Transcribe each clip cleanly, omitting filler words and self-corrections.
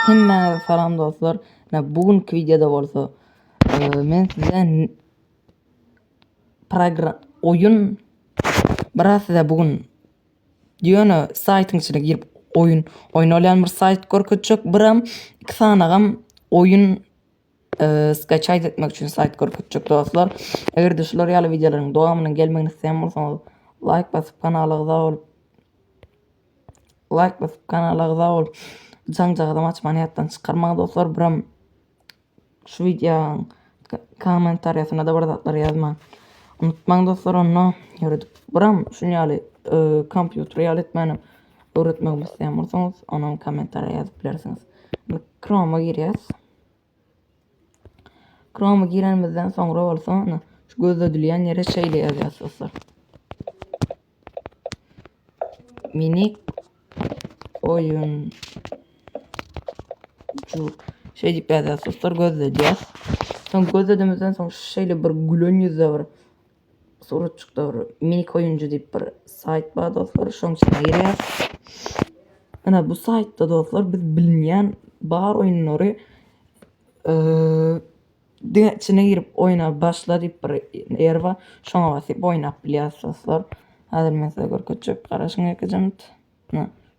Hemme salam dostlar. Bugünkü videoda bolsa men size program oyun biraz size bugün diýöne saytyň içine girip oyun oýnaýan bir sayt görkezjek. Biram iki sanagam oyun skачать etmek üçin sayt görkezjek dostlar. Eger de şular ýaly videolaryň dowamyny gelmegini isleýän bolsaňyz like basyp kanalyga bolup jaň-jaňdam açmany ýatdan çykarmagy dostlar. Biram şu videoň kommentariýasyna da bir zatlar ýazmaň. Unutmaň dostlar, onu ýöredip. Biram şunu ýaly kompýuter ýaly etmeni öwretmek isleýän bolsaňyz onu kommentariýa ýazyp bilersiňiz. Chrome'a girýäs. Chrome'a girenimizden soňra bolsa şu gözledilýän ýere şeýle ýazýas dostlar. Minik oyuncu şey diýip ýazýas dostlar, gözledýäs. Soň gözledimizden soň şeýle bir gülen ýüzde bir suratçykda bir minik oyuncu diýip bir sayt bar dostlar, şoň içine girýäs. Ana bu saytda dostlar biz bilinýän bar oyunlary içine girip oyna başla diýip bir yer bar. Şoňa basyp oýnap bilýäs dostlar. Hazır men size görkezjek, garaşyň ekejem.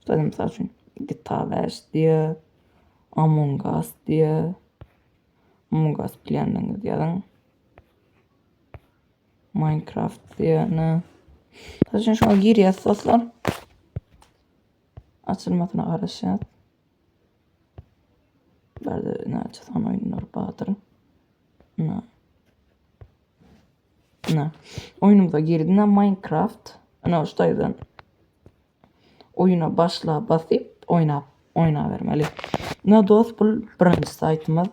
Şöyle mesela şu GTA 5 diye, Among Us diye, Among Us bilenleriniz diyelim. Minecraft diye ne? Zaten şu an giriyoruz dostlar. Açılmasına karışacağız. Böyle ne açılan oyunlar vardır. Ne? Oyunumuza girdiğinde Minecraft. Ne ustaydan. Oyuna başla basyp oyna vermeli. Ne dost, bu birinci saytımız.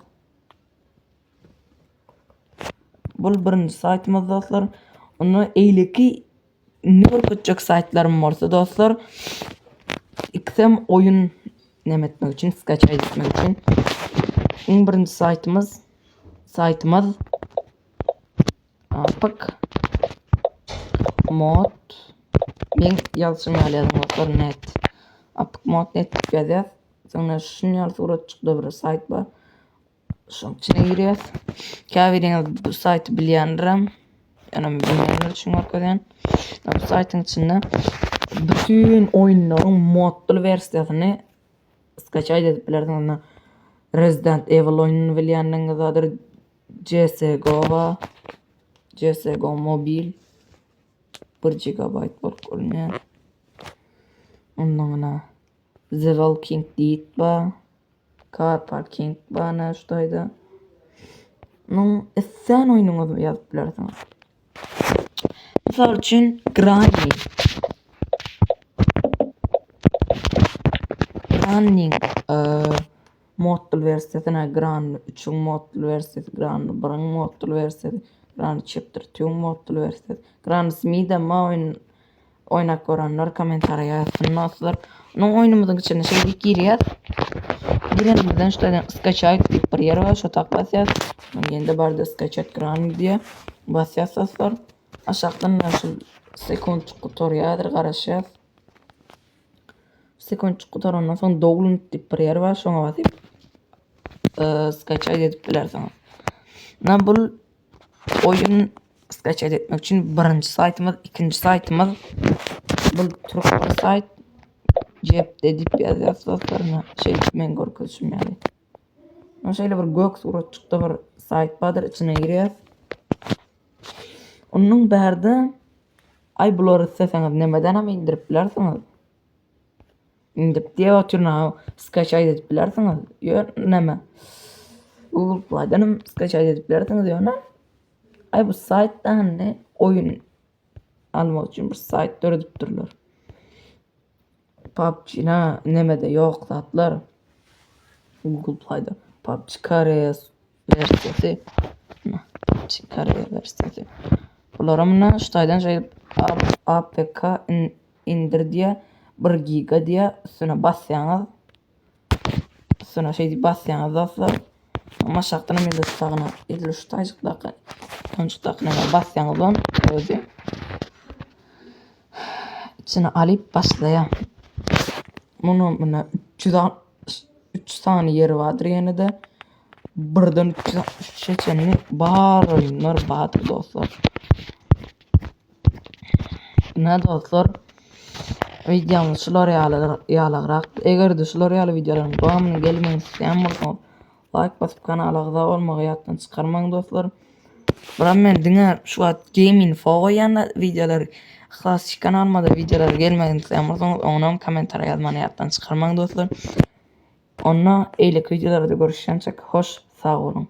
Bu birinci saytımız dostlar. Onu eyleki ne görkezjek saytlarım bolsa dostlar. İksem oyun nemetmek için, skачать etmek için. En birinci saytımız Apak mod ben yazışım ýalyazym dostlar net. Apak mod net ýazýas. Soňra şunu suratçykda bir sayt bar. Şoň içine girýäs. Käbiriňiz bu saýty bilýändirim. Ýa-ni bilmeýänler üçin görkezýän. Bu saýtyň içinde bütün oyunlaryň modly versiýasyny skачать edip bilersiňiz. Resident Evil oyununy bilýändiňiz zadyr. CSGO mobil 1 GB bolup görünýär. Ondan The Walking Dead bar, Car Parking bar şuýda. Sen oyunuňyzy ýazyp bilersiňiz. Misal üçin Granning modly versiýasyna Gran 3 modly versiýasy, Gran 1 modly versiýasy, Gran Chapter 2 modly versiýasy, Gran Smith'e oýnak görenler kommentariýa ýazsynlar. Onun oyunumuzun içine girýäs. Girenimizden şuýdan skачать diýip bir yer bar, şo tak basýas. Ende barda skачать Gran diýe basýas dostlar. Aşagdan şu sekundçyk tutoriýalar garaşýas. Sekundçyk tutoriýadan soň download diýip bir yer bar, şoňa basyp skачать edip bilersiňiz. Bu oyun skачать etmek için birinci saytımız, ikinci saytımız bu Türk bir sayt. Cepde diýip ýazýas dostlar. Men görkezjüm ýaly. Şeýle bir gök suratçykda bir sayt bardyr, içine girýäs. Onuň bärde bulary seseňiz nemedenam indirip bilersiňiz. Indirip diýip oturna skачать edip bilersiňiz. Ýa neme? Google Play'dan skачать edip bilersiňiz ýa-ni. Bu saytdan oyun almak üçin bir sayt öredip durlar. PUBG nemede yok zatlar. Google Play'da PUBG Korea versiyası. Bularımla şuýdan APK indir diye 1 giga diye üstüne basýaňyz. Üstüne basýaňyz dostlar. Ama şartlarına mende sağına 53 dakika basýaňyz özü. İçine alıp başlaýar. Bunu 300 3 sany ýeri bardyr ýene-de. Birden 3 çeçenli bar oyunlar bardyr dostlar. Ne dostlar? Videomuz şular ýalygyrak. Eger de şular ýaly videolaryň dowamyny gelmegini isleýän bolsaňyz, like basyp kanala agza bolmagy ýatdan çykarmaň dostlar. Biram men diňe şu wagt gaming fogoýanda videolary klasik kanalymda videolar gelmegini isleýän bolsaňyz, oňam kommentariýa ýazmany ýatdan çykarmaň dostlar. Onna eýlek videolarda görüşýänçek hoş, sag bolun.